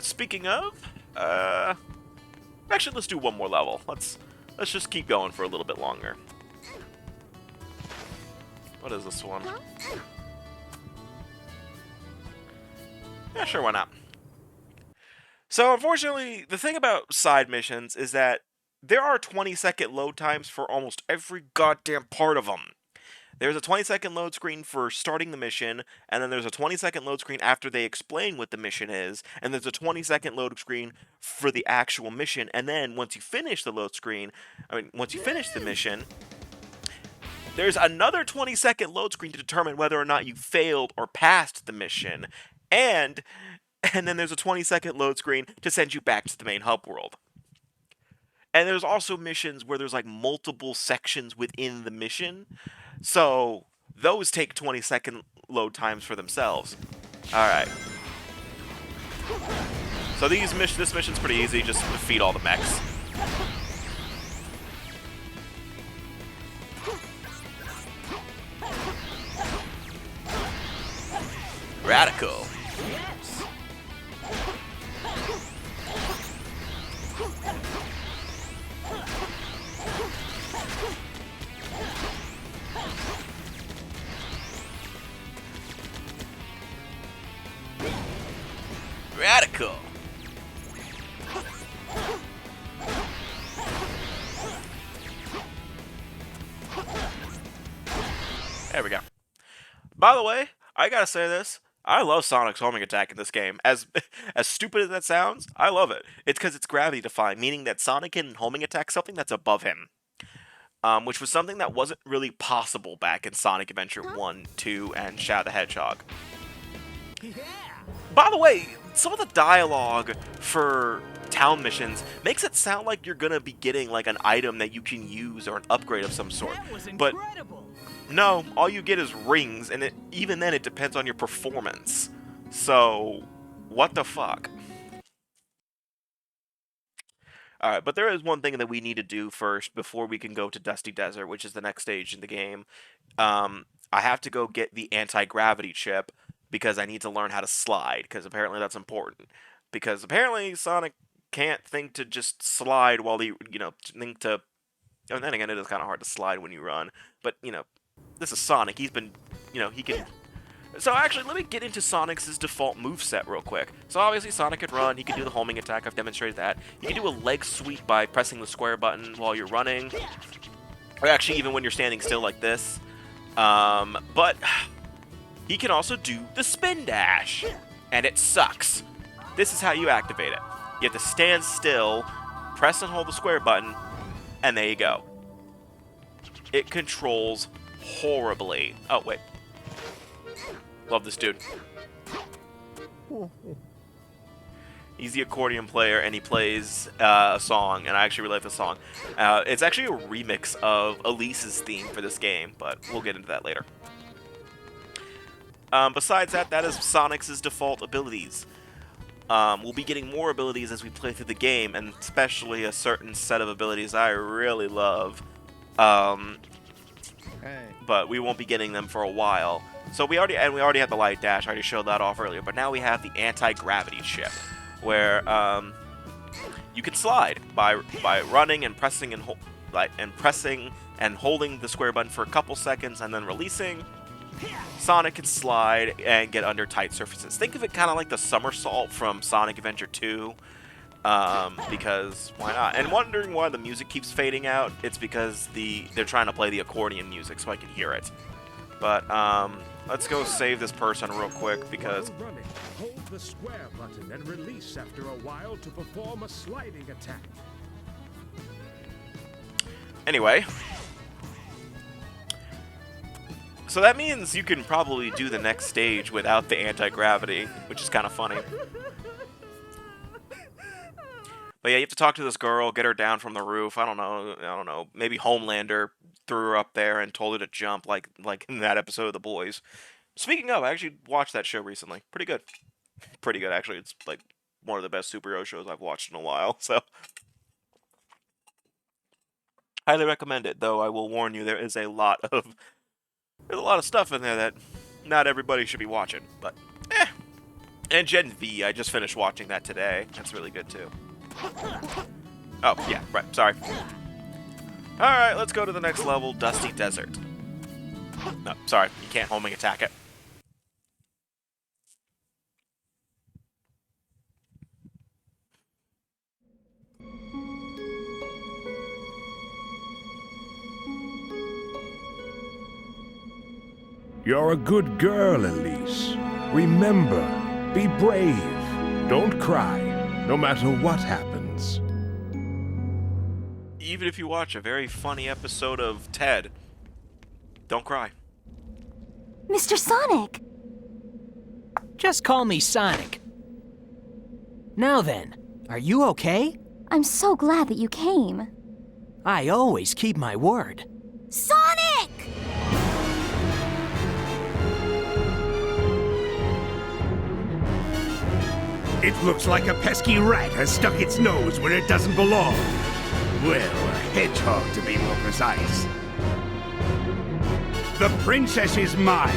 Speaking of, actually, let's do one more level. Let's just keep going for a little bit longer. What is this one? Yeah, sure, why not? So, unfortunately, the thing about side missions is that there are 20-second load times for almost every goddamn part of them. There's a 20-second load screen for starting the mission, and then there's a 20-second load screen after they explain what the mission is, and there's a 20-second load screen for the actual mission, and then once you finish the load screen, once you finish the mission, there's another 20-second load screen to determine whether or not you failed or passed the mission, and then there's a 20-second load screen to send you back to the main hub world. And there's also missions where there's like multiple sections within the mission, so those take 20-second load times for themselves. Alright. So this mission's pretty easy, just defeat all the mechs. Radical. Radical. There we go. By the way, I gotta say this. I love Sonic's homing attack in this game. As stupid as that sounds, I love it. It's because it's gravity defying, meaning that Sonic can homing attack something that's above him. Which was something that wasn't really possible back in Sonic Adventure 1, 2, and Shadow the Hedgehog. Yeah. By the way, some of the dialogue for town missions makes it sound like you're gonna be getting like an item that you can use or an upgrade of some sort. That was But incredible. no, all you get is rings, and even then it depends on your performance. So, what the fuck? Alright, but there is one thing that we need to do first before we can go to Dusty Desert, which is the next stage in the game. I have to go get the anti-gravity chip because I need to learn how to slide, because apparently that's important. Because apparently Sonic can't think to just slide while he, think to... And then again, it is kind of hard to slide when you run. But, this is Sonic. He's been, he can... So actually, let me get into Sonic's default moveset real quick. So obviously Sonic can run, he can do the homing attack, I've demonstrated that. He can do a leg sweep by pressing the square button while you're running. Or actually even when you're standing still like this. But he can also do the spin dash. And it sucks. This is how you activate it. You have to stand still, press and hold the square button, and there you go. It controls horribly. Oh, wait. Love this dude. He's the accordion player, and he plays a song, and I actually really like the song. It's actually a remix of Elise's theme for this game, but we'll get into that later. Besides that, that is Sonic's default abilities. We'll be getting more abilities as we play through the game, and especially a certain set of abilities I really love. But we won't be getting them for a while. So we already had the light dash. I already showed that off earlier. But now we have the anti-gravity chip, where you can slide by running and pressing and holding the square button for a couple seconds and then releasing. Sonic can slide and get under tight surfaces. Think of it kind of like the somersault from Sonic Adventure 2. Because why not? And wondering why the music keeps fading out, it's because they're trying to play the accordion music so I can hear it. But let's go save this person real quick because While running, hold the square button and release after a while to perform a sliding attack. anyway. So that means you can probably do the next stage without the anti-gravity, which is kind of funny. But yeah, you have to talk to this girl, get her down from the roof. I don't know. Maybe Homelander threw her up there and told her to jump, like in that episode of The Boys. Speaking of, I actually watched that show recently. Pretty good. Pretty good, actually. It's like one of the best superhero shows I've watched in a while. So highly recommend it. Though I will warn you, there's a lot of stuff in there that not everybody should be watching. But And Gen V, I just finished watching that today. That's really good too. Oh, yeah, right, sorry. Alright, let's go to the next level, Dusty Desert. No, sorry, you can't homing attack it. You're a good girl, Elise. Remember, be brave. Don't cry, no matter what happens. Even if you watch a very funny episode of Ted, don't cry. Mr. Sonic! Just call me Sonic. Now then, are you okay? I'm so glad that you came. I always keep my word. Sonic! It looks like a pesky rat has stuck its nose where it doesn't belong. Well, a hedgehog to be more precise. The princess is mine.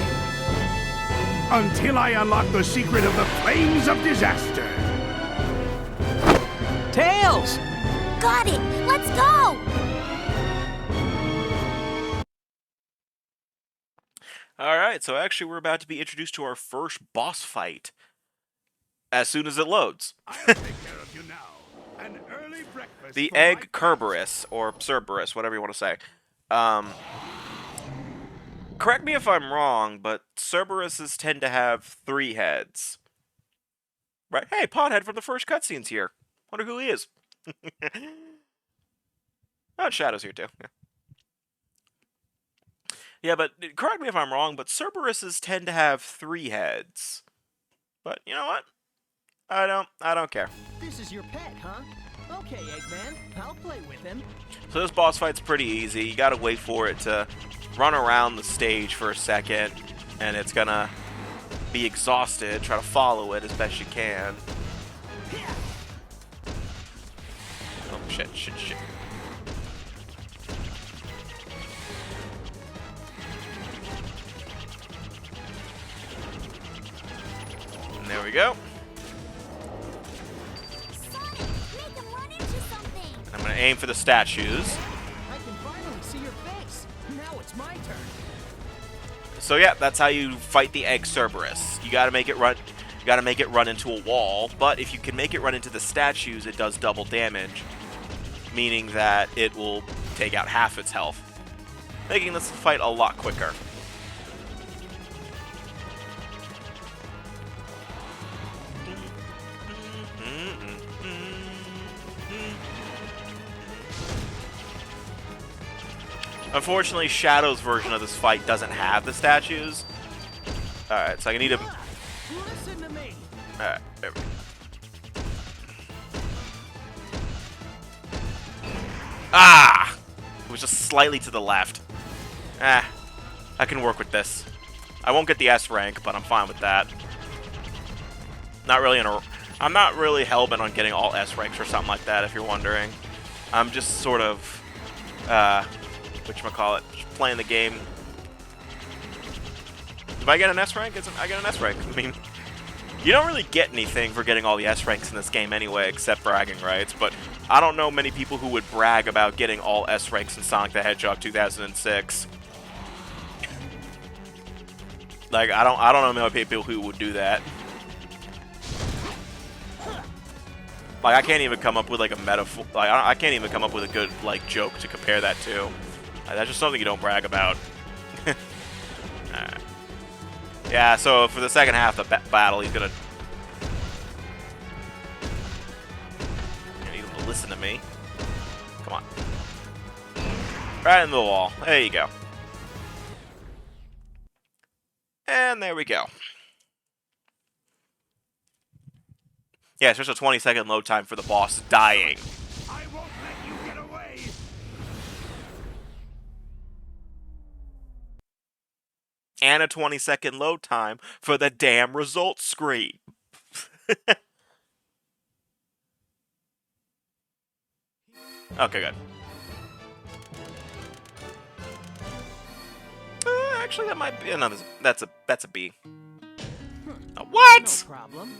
Until I unlock the secret of the flames of disaster. Tails! Got it! Let's go! Alright, so actually we're about to be introduced to our first boss fight. As soon as it loads. I'll take care of you now. An early breakfast The for Egg my Cerberus, or Cerberus, whatever you want to say. Correct me if I'm wrong, but Cerberuses tend to have 3 heads. Right? Hey, Pothead from the first cutscene's here. Wonder who he is. Oh, Shadow's here too. Yeah, but correct me if I'm wrong, but Cerberuses tend to have 3 heads. But you know what? I don't care. This is your pet, huh? Okay, Eggman, I'll play with him. So this boss fight's pretty easy. You gotta wait for it to run around the stage for a second, and it's gonna be exhausted. Try to follow it as best you can. Oh, shit. And there we go. Sonic, make him run into something! I'm gonna aim for the statues. I can finally see your face. Now it's my turn. So yeah, that's how you fight the Egg Cerberus. You gotta make it run. You gotta make it run into a wall. But if you can make it run into the statues, it does double damage, meaning that it will take out half its health, making this fight a lot quicker. Unfortunately, Shadow's version of this fight doesn't have the statues. Alright, so I need to... Listen to me. Alright, there we go. Ah! It was just slightly to the left. I can work with this. I won't get the S rank, but I'm fine with that. I'm not really hell-bent on getting all S ranks or something like that, if you're wondering. I'm just sort of, whatchamacallit, just playing the game. If I get an S rank, I get an S rank. I mean, you don't really get anything for getting all the S ranks in this game anyway, except bragging rights, but I don't know many people who would brag about getting all S ranks in Sonic the Hedgehog 2006. Like, I don't know many people who would do that. Like, I can't even come up with, like, a metaphor. Like, I can't even come up with a good, like, joke to compare that to. Like, that's just something you don't brag about. Alright. Yeah, so for the second half of the battle, he's gonna... I need him to listen to me. Come on. Right into the wall. There you go. And there we go. Yeah, it's just a 20-second load time for the boss dying. I won't let you get away. And a 20-second load time for the damn results screen. Okay, good. Actually, that might be another. That's a B. No What? problem.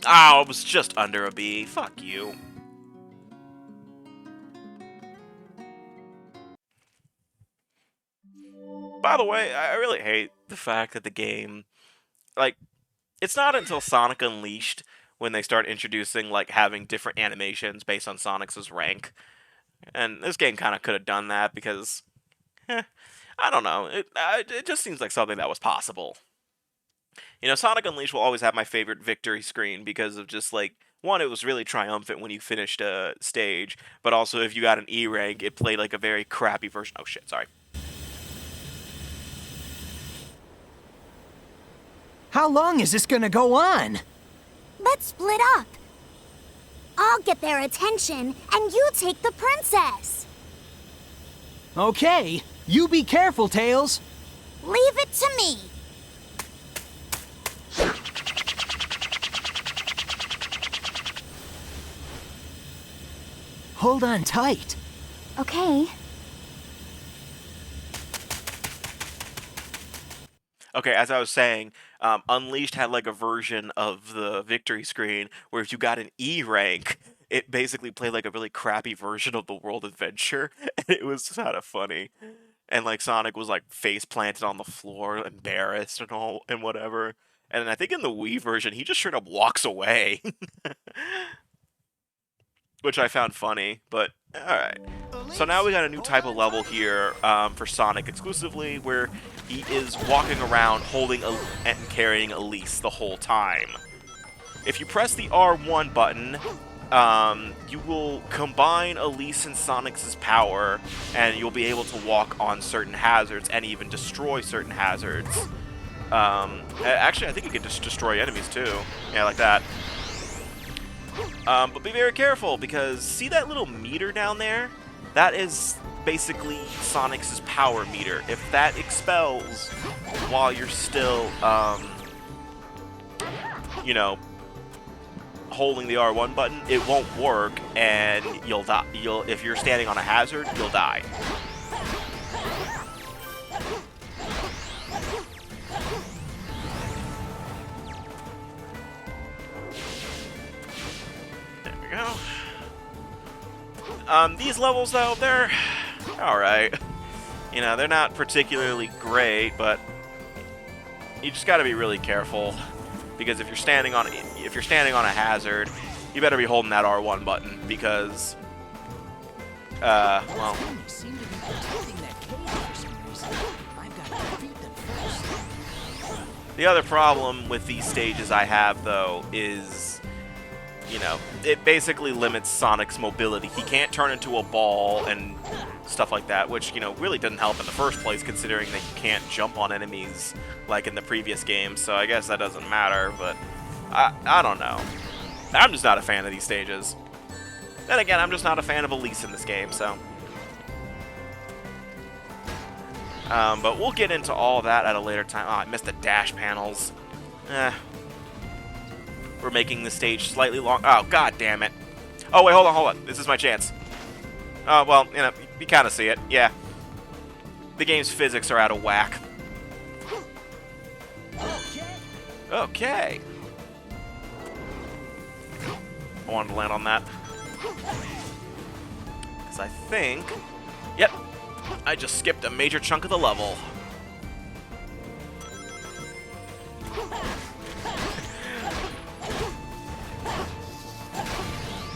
Oh, it was just under a B. Fuck you. By the way, I really hate the fact that the game, like, it's not until Sonic Unleashed when they start introducing, like, having different animations based on Sonic's rank. And this game kind of could have done that because, I don't know. It just seems like something that was possible. You know, Sonic Unleashed will always have my favorite victory screen because of just, like, one, it was really triumphant when you finished a stage, but also if you got an E rank, it played like a very crappy version. Oh shit, sorry. How long is this gonna go on? Let's split up. I'll get their attention, and you take the princess. Okay, you be careful, Tails. Leave it to me. Hold on tight. Okay. Okay, as I was saying, Unleashed had like a version of the victory screen where if you got an E rank, it basically played like a really crappy version of the World Adventure, and it was kind of funny. And like Sonic was like face planted on the floor, embarrassed and all and whatever. And I think in the Wii version, he just straight up walks away, which I found funny. But all right. So now we got a new type of level here for Sonic exclusively, where he is walking around holding and carrying Elise the whole time. If you press the R1 button, you will combine Elise and Sonic's power, and you'll be able to walk on certain hazards and even destroy certain hazards. Actually, I think you can just destroy enemies too. Yeah, like that. But be very careful, because see that little meter down there? That is basically Sonic's power meter. If that expels while you're still, you know, holding the R1 button, it won't work, and you'll die. If you're standing on a hazard, you'll die. There we go. These levels, though, they're alright. You know, they're not particularly great, but you just gotta be really careful. Because if you're standing on a hazard, you better be holding that R1 button, because well, They seem to be protecting that cave for some reason. I've got to defeat them first. the other problem with these stages I have, though, is, you know, it basically limits Sonic's mobility. He can't turn into a ball and stuff like that, which, you know, really didn't help in the first place, considering that you can't jump on enemies like in the previous game, so I guess that doesn't matter, but I don't know. I'm just not a fan of these stages. Then again, I'm just not a fan of Elise in this game, so. But we'll get into all that at a later time. Oh, I missed the dash panels. We're making the stage slightly long. Oh, god damn it. Oh, wait, hold on. This is my chance. Oh, well, you know, you kind of see it. Yeah. The game's physics are out of whack. Okay. I wanted to land on that. Because I think... Yep. I just skipped a major chunk of the level.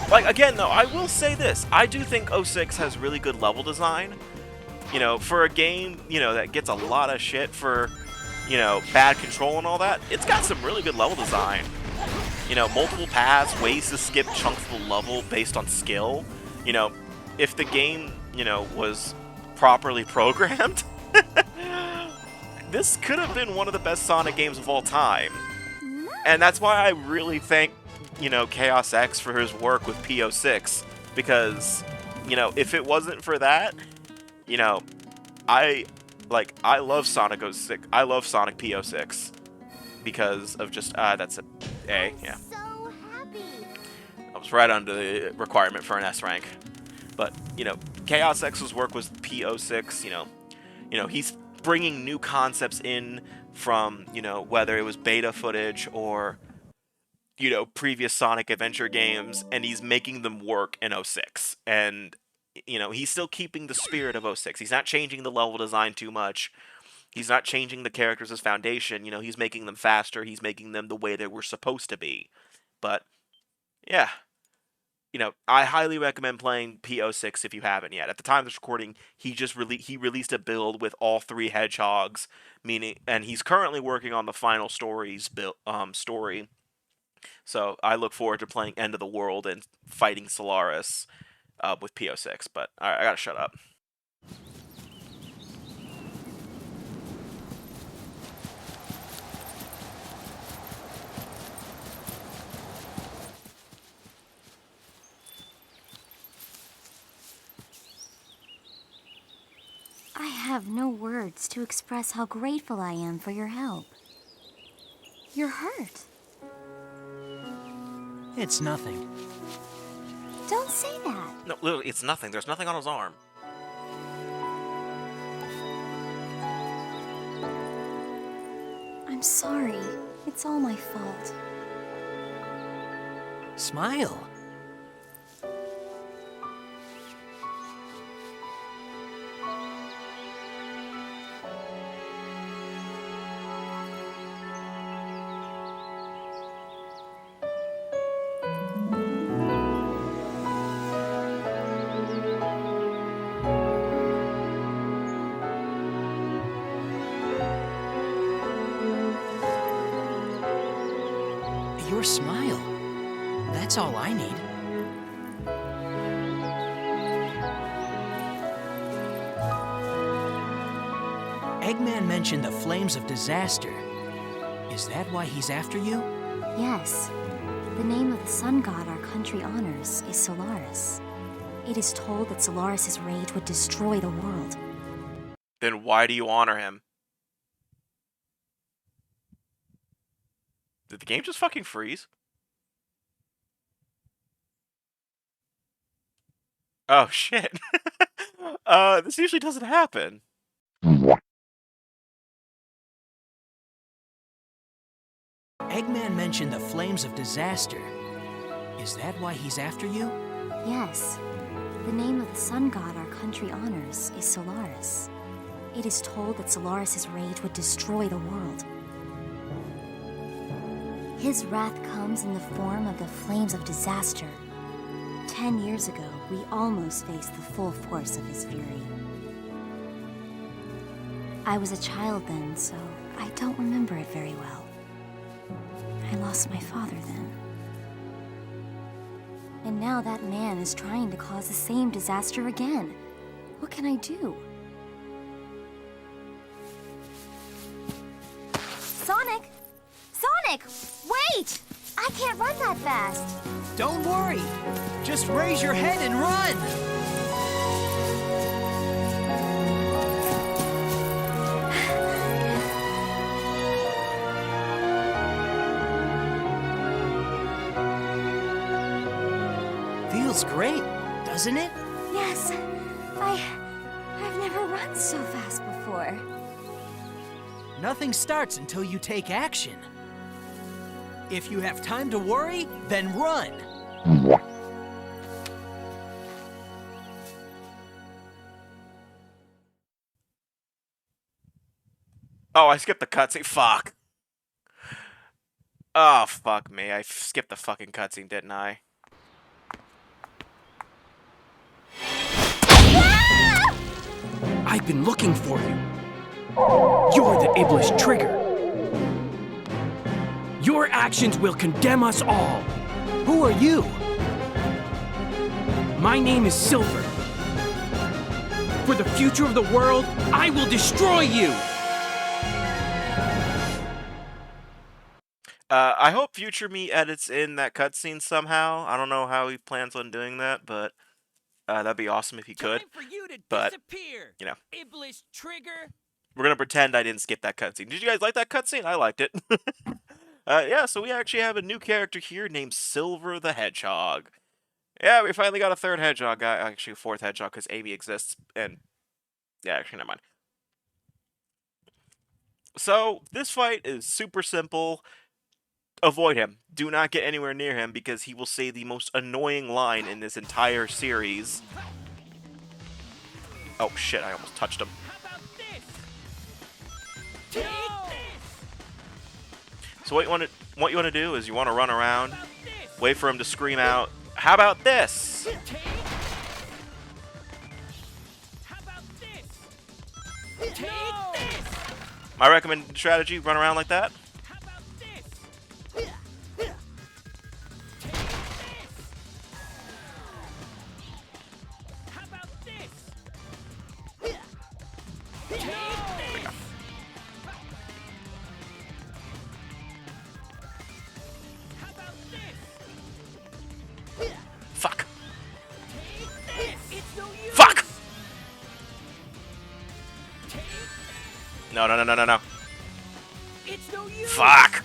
Like, again, though, I will say this. I do think 06 has really good level design. You know, for a game, you know, that gets a lot of shit for, you know, bad control and all that, it's got some really good level design. You know, multiple paths, ways to skip chunks of the level based on skill. You know, if the game, you know, was properly programmed, this could have been one of the best Sonic games of all time. And that's why I really thank, you know, Chaos X for his work with P06, because, you know, if it wasn't for that, you know, I love Sonic 06. I love Sonic P06 because of just that's a A, yeah. So happy. I was right under the requirement for an S rank. But, you know, Chaos X's work with P06, you know, he's bringing new concepts in from, whether it was beta footage or, previous Sonic Adventure games, and he's making them work in 06. And, he's still keeping the spirit of 06. He's not changing the level design too much. He's not changing the characters as foundation. He's making them faster. He's making them the way they were supposed to be. But, yeah. I highly recommend playing P06 if you haven't yet. At the time of this recording, he released a build with all 3 hedgehogs, and he's currently working on the final story. So I look forward to playing End of the World and fighting Solaris with P06. But all right, I gotta shut up. I have no words to express how grateful I am for your help. You're hurt. It's nothing. Don't say that. No, literally, it's nothing. There's nothing on his arm. I'm sorry. It's all my fault. Smile. Your smile. That's all I need. Eggman mentioned the flames of disaster. Is that why he's after you? Yes. The name of the sun god our country honors is Solaris. It is told that Solaris's rage would destroy the world. Then why do you honor him? Did the game just fucking freeze? Oh shit. This usually doesn't happen. Eggman mentioned the flames of disaster. Is that why he's after you? Yes. The name of the sun god our country honors is Solaris. It is told that Solaris's rage would destroy the world. His wrath comes in the form of the flames of disaster. 10 years ago, we almost faced the full force of his fury. I was a child then, so I don't remember it very well. I lost my father then. And now that man is trying to cause the same disaster again. What can I do? Sonic! Sonic! Wait! I can't run that fast! Don't worry. Just raise your head and run. Feels great, doesn't it? Yes. I've never run so fast before. Nothing starts until you take action. If you have time to worry, then run. Oh, I skipped the cutscene. Fuck. Oh, fuck me. I skipped the fucking cutscene, didn't I? I've been looking for you. You're the Iblis trigger. Your actions will condemn us all. Who are you? My name is Silver. For the future of the world, I will destroy you. I hope Future Me edits in that cutscene somehow. I don't know how he plans on doing that, but that'd be awesome if he could. Time for you to But, disappear. you know. Iblis trigger. We're gonna pretend I didn't skip that cutscene. Did you guys like that cutscene? I liked it. Yeah, so we actually have a new character here named Silver the Hedgehog. Yeah, we finally got a third hedgehog. Actually, a fourth hedgehog, because Amy exists, and... Yeah, actually, never mind. So, this fight is super simple. Avoid him. Do not get anywhere near him because he will say the most annoying line in this entire series. Oh shit, I almost touched him. So what you want to do is you want to run around, wait for him to scream out, "How about this?" My recommended strategy, run around like that. Fuck. Fuck! No, no, no, no, no, no. Fuck!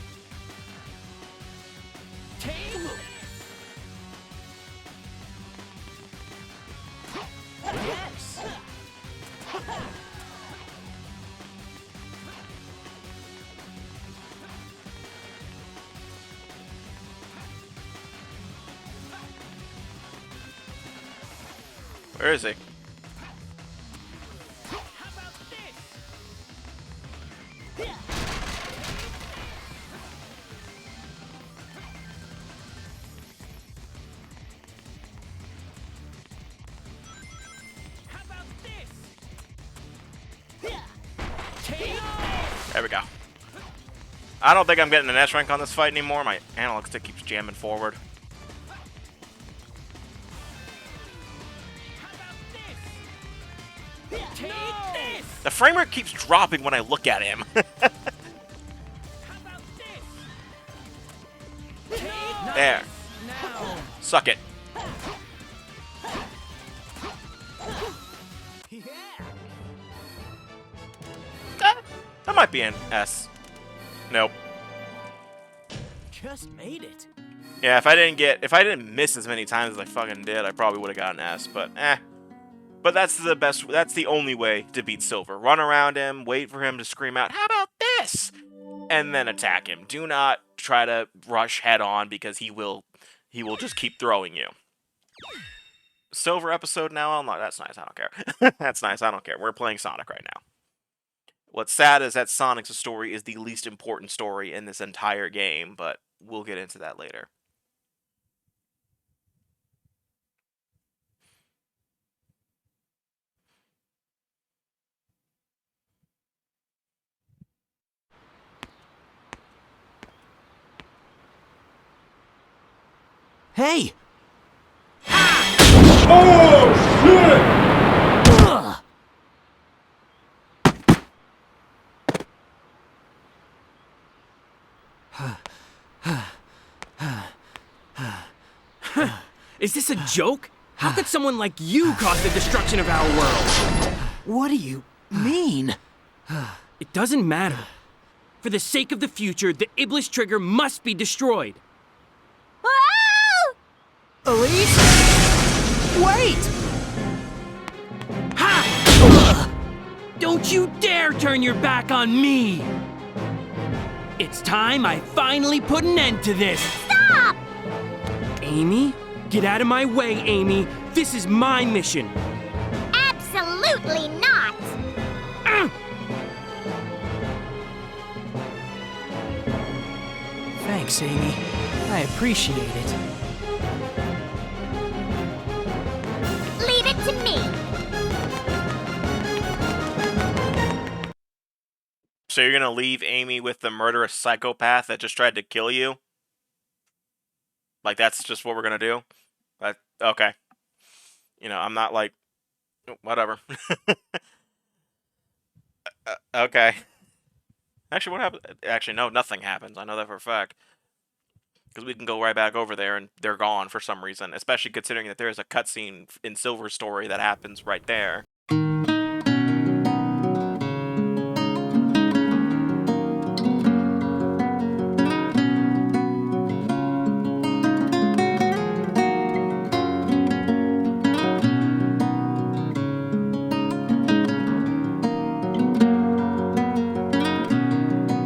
Where is he? There we go. I don't think I'm getting an S rank on this fight anymore. My analog stick keeps jamming forward. The frame rate keeps dropping when I look at him. There. Suck it. That might be an S. Nope. Just made it. Yeah, if I didn't miss as many times as I fucking did, I probably would have gotten S, but eh. But that's the only way to beat Silver. Run around him, wait for him to scream out, "How about this?" and then attack him. Do not try to rush head on because he will just keep throwing you. Silver episode now unlocked. That's nice, I don't care. That's nice, I don't care. We're playing Sonic right now. What's sad is that Sonic's story is the least important story in this entire game, but we'll get into that later. Hey! Oh, shit! Is this a joke? How could someone like you cause the destruction of our world? What do you mean? It doesn't matter. For the sake of the future, the Iblis trigger must be destroyed. Elise? Wait! Ha! Don't you dare turn your back on me! It's time I finally put an end to this. Stop! Amy? Get out of my way, Amy. This is my mission. Absolutely not! Thanks, Amy. I appreciate it. Leave it to me! So you're gonna leave Amy with the murderous psychopath that just tried to kill you? Like, that's just what we're gonna do? Okay. You know, I'm not like... Whatever. Okay. Actually, what happened? Actually, no, nothing happens. I know that for a fact. Because we can go right back over there and they're gone for some reason. Especially considering that there is a cutscene in Silver's story that happens right there.